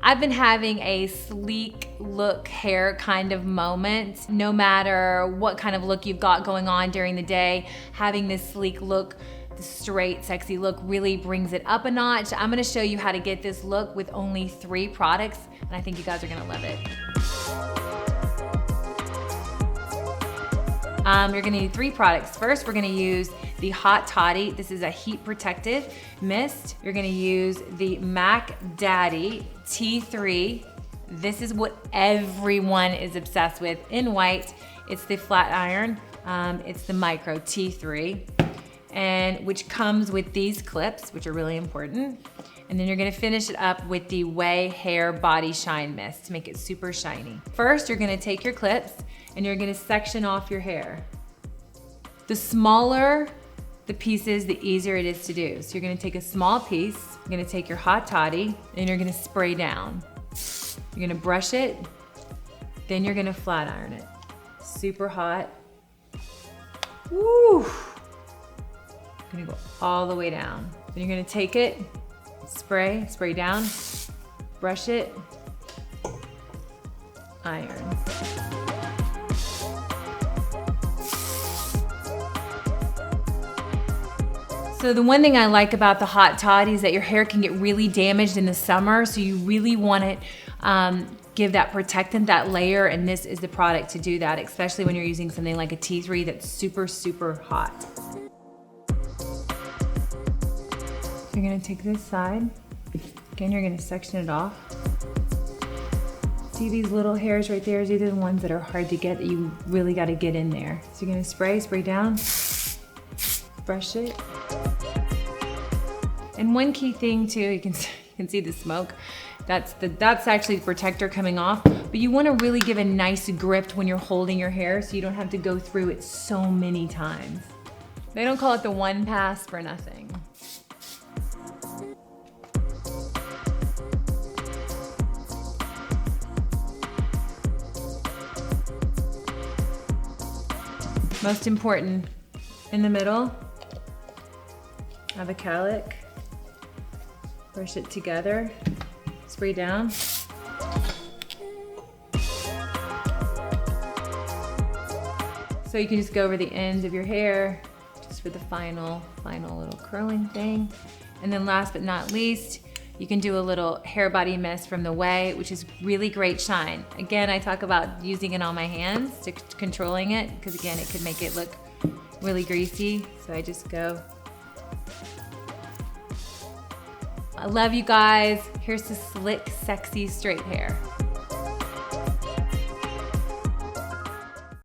I've been having a sleek look hair kind of moment. No matter what kind of look you've got going on during the day, having this sleek look, the straight, sexy look really brings it up a notch. I'm gonna show you how to get this look with only 3 products, and I think you guys are gonna love it. You're gonna need 3 products. First, we're gonna use the Hot Toddy. This is a heat protective mist. You're gonna use the Mac Daddy T3. This is what everyone is obsessed with in white. It's the flat iron. It's the micro T3, and which comes with these clips, which are really important. And then you're gonna finish it up with the Way Hair Body Shine Mist to make it super shiny. First, you're gonna take your clips and you're gonna section off your hair. The smaller the pieces, the easier it is to do. So you're gonna take a small piece, you're gonna take your Hot Toddy, and you're gonna spray down. You're gonna brush it, then you're gonna flat iron it. Super hot. Woo! Gonna go all the way down. Then you're gonna take it, spray down, brush it, iron. So the one thing I like about the Hot Toddy is that your hair can get really damaged in the summer, so you really want to give that protectant, that layer, and this is the product to do that, especially when you're using something like a T3 that's super, super hot. You're gonna take this side. Again, you're gonna section it off. See these little hairs right there? These are the ones that are hard to get, that you really gotta get in there. So you're gonna spray down, brush it. And one key thing too, you can see the smoke. That's actually the protector coming off, but you wanna really give a nice grip when you're holding your hair so you don't have to go through it so many times. They don't call it the one pass for nothing. Most important, in the middle, have a cowlick. Brush it together, spray down. So you can just go over the ends of your hair, just for the final little curling thing. And then last but not least, you can do a little hair body mist from the Way, which is really great shine. Again, I talk about using it on my hands, controlling it, because again, it could make it look really greasy. So I just go. I love you guys. Here's the slick, sexy, straight hair.